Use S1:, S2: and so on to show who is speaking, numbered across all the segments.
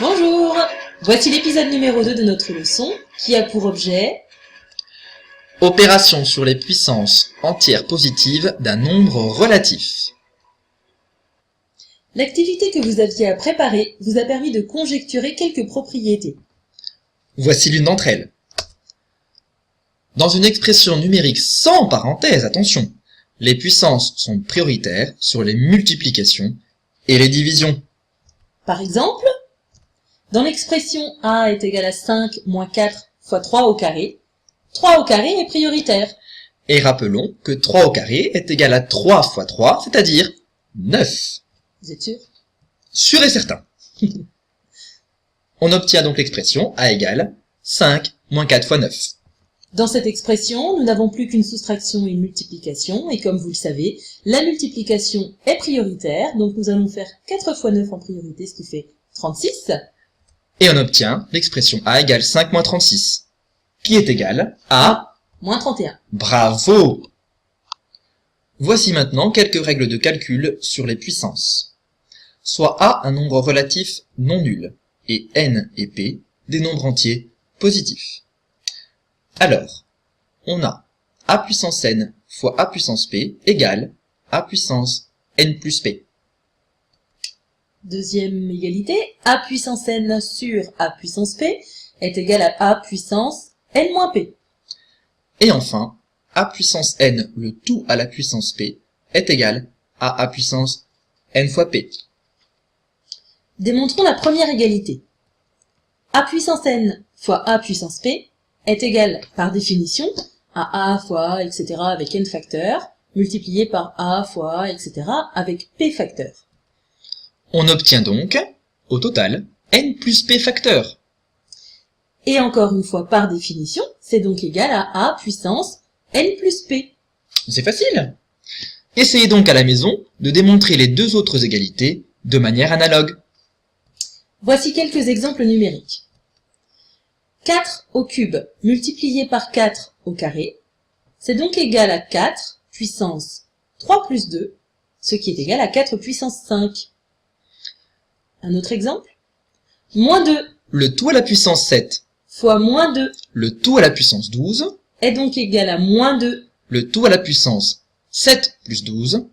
S1: Bonjour! Voici l'épisode numéro 2 de notre leçon qui a pour objet
S2: opération sur les puissances entières positives d'un nombre relatif.
S1: l'activité que vous aviez à préparer vous a permis de conjecturer quelques propriétés.
S2: Voici l'une d'entre elles. Dans une expression numérique sans parenthèse, attention, les puissances sont prioritaires sur les multiplications et les divisions.
S1: Par exemple, dans l'expression a est égal à 5 moins 4 fois 3 au carré est prioritaire.
S2: Et rappelons que 3 au carré est égal à 3 fois 3, c'est-à-dire 9.
S1: Vous êtes sûr?
S2: Sûr et certain. On obtient donc l'expression a égale 5 moins 4 fois 9.
S1: Dans cette expression, nous n'avons plus qu'une soustraction et une multiplication, et comme vous le savez, la multiplication est prioritaire, donc nous allons faire 4 fois 9 en priorité, ce qui fait 36.
S2: Et on obtient l'expression a égale 5 moins 36, qui est égale à
S1: Moins 31.
S2: Bravo! Voici maintenant quelques règles de calcul sur les puissances. Soit A un nombre relatif non nul, et N et P des nombres entiers positifs. Alors, on a A puissance N fois A puissance P égale A puissance N plus P.
S1: Deuxième égalité, a puissance n sur a puissance p est égal à a puissance n moins p.
S2: Et enfin, A puissance N le tout à la puissance P est égal à A puissance N fois P.
S1: Démontrons la première égalité. A puissance n fois a puissance p est égal, par définition, à a fois a, etc. avec n facteurs, multiplié par a fois a, etc. avec p facteurs.
S2: On obtient donc, au total, N plus P facteurs.
S1: Et encore une fois, par définition, c'est donc égal à a puissance n plus p.
S2: C'est facile. Essayez donc à la maison de démontrer les deux autres égalités de manière analogue.
S1: Voici quelques exemples numériques. 4 au cube multiplié par 4 au carré, c'est donc égal à 4 puissance 3 plus 2, ce qui est égal à 4 puissance 5. Un autre exemple. Moins 2
S2: Le tout à la puissance 7,
S1: fois moins 2
S2: le tout à la puissance 12,
S1: est donc égal à moins 2,
S2: le tout à la puissance 7 plus 12,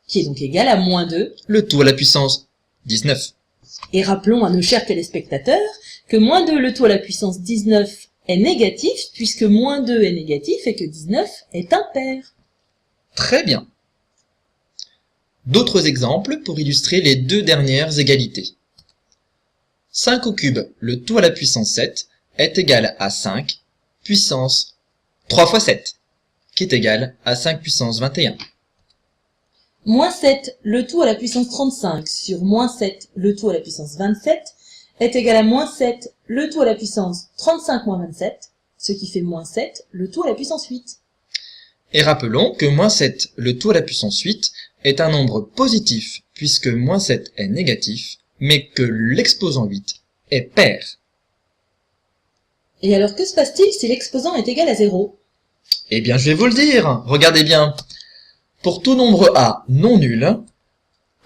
S1: qui est donc égal à moins 2.
S2: le tout à la puissance 19.
S1: Et rappelons à nos chers téléspectateurs que moins 2 le tout à la puissance 19 est négatif, puisque moins 2 est négatif et que 19 est impair.
S2: Très bien. D'autres exemples pour illustrer les deux dernières égalités. 5 au cube, le tout à la puissance 7, est égal à 5 puissance 3 fois 7, qui est égal à 5 puissance 21.
S1: Moins 7 le tout à la puissance 35 sur moins 7 le tout à la puissance 27 est égal à moins 7 le tout à la puissance 35 moins 27, ce qui fait moins 7 le tout à la puissance 8.
S2: Et rappelons que moins 7 le tout à la puissance 8 est un nombre positif puisque moins 7 est négatif, mais que l'exposant 8 est pair.
S1: Et alors que se passe-t-il si l'exposant est égal à 0?
S2: Eh bien je vais vous le dire, regardez bien. Pour tout nombre A non nul,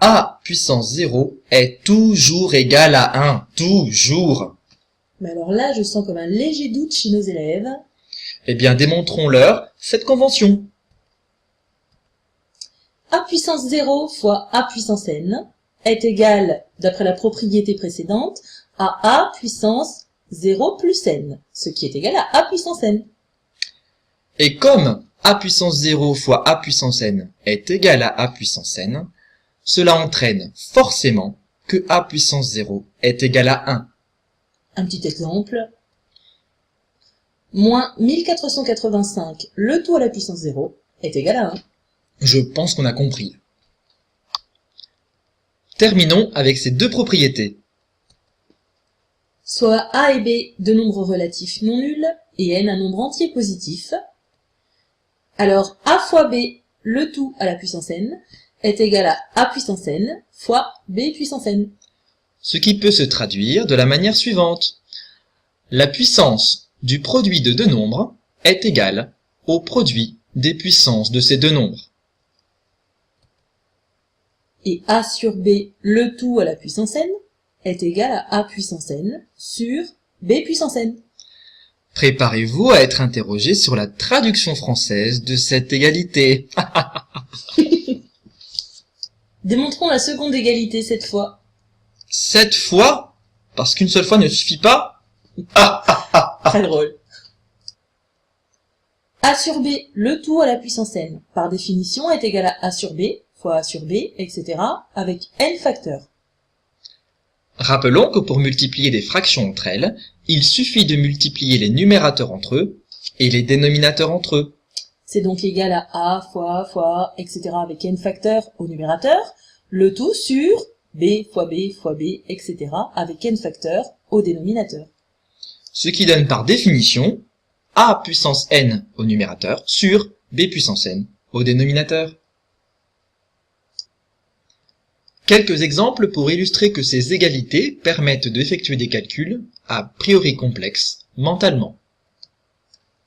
S2: A puissance 0 est toujours égal à 1, toujours.
S1: Mais alors là, je sens comme un léger doute chez nos élèves.
S2: Eh bien démontrons-leur cette convention.
S1: A puissance 0 fois A puissance n est égal, d'après la propriété précédente, à A puissance 0 plus n, ce qui est égal à A puissance n.
S2: Et comme A puissance 0 fois A puissance n est égal à A puissance n, cela entraîne forcément que A puissance 0 est égal à 1.
S1: Un petit exemple. Moins 1485, le tout à la puissance 0, est égal à 1.
S2: Je pense qu'on a compris. Terminons avec ces deux propriétés.
S1: Soit A et B deux nombres relatifs non nuls et n un nombre entier positif, alors A fois B, le tout à la puissance n, est égal à A puissance n fois B puissance n.
S2: Ce qui peut se traduire de la manière suivante. La puissance du produit de deux nombres est égale au produit des puissances de ces deux nombres.
S1: Et A sur B, le tout à la puissance n, est égal à A puissance n sur B puissance n.
S2: Préparez-vous à être interrogé sur la traduction française de cette égalité.
S1: Démontrons la seconde égalité cette fois.
S2: 7 fois, parce qu'une seule fois ne suffit pas.
S1: Très drôle. A sur B, le tout à la puissance n, par définition, est égal à A sur B, fois A sur B, etc., avec n facteurs.
S2: Rappelons que pour multiplier des fractions entre elles, il suffit de multiplier les numérateurs entre eux et les dénominateurs entre eux.
S1: C'est donc égal à A fois, etc. avec n facteurs au numérateur, le tout sur B fois B fois B, etc. avec n facteurs au dénominateur.
S2: Ce qui donne par définition A puissance n au numérateur sur B puissance n au dénominateur. Quelques exemples pour illustrer que ces égalités permettent d'effectuer des calculs a priori complexes mentalement.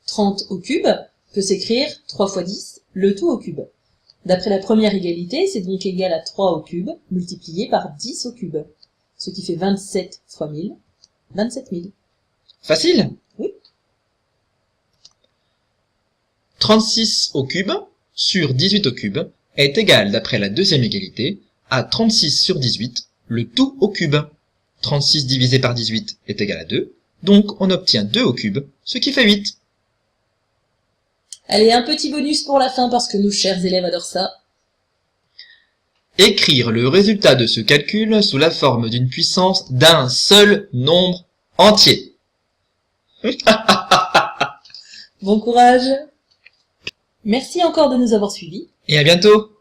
S1: 30 au cube peut s'écrire 3 fois 10, le tout au cube. D'après la première égalité, c'est donc égal à 3 au cube multiplié par 10 au cube, ce qui fait 27 fois 1000, 27 000.
S2: Facile?
S1: Oui.
S2: 36 au cube sur 18 au cube est égal, d'après la deuxième égalité, à 36 sur 18, le tout au cube. 36 divisé par 18 est égal à 2, donc on obtient 2 au cube, ce qui fait 8.
S1: Allez, un petit bonus pour la fin parce que nos chers élèves adorent ça.
S2: Écrire le résultat de ce calcul sous la forme d'une puissance d'un seul nombre entier.
S1: Bon courage. Merci encore de nous avoir suivis.
S2: Et à bientôt!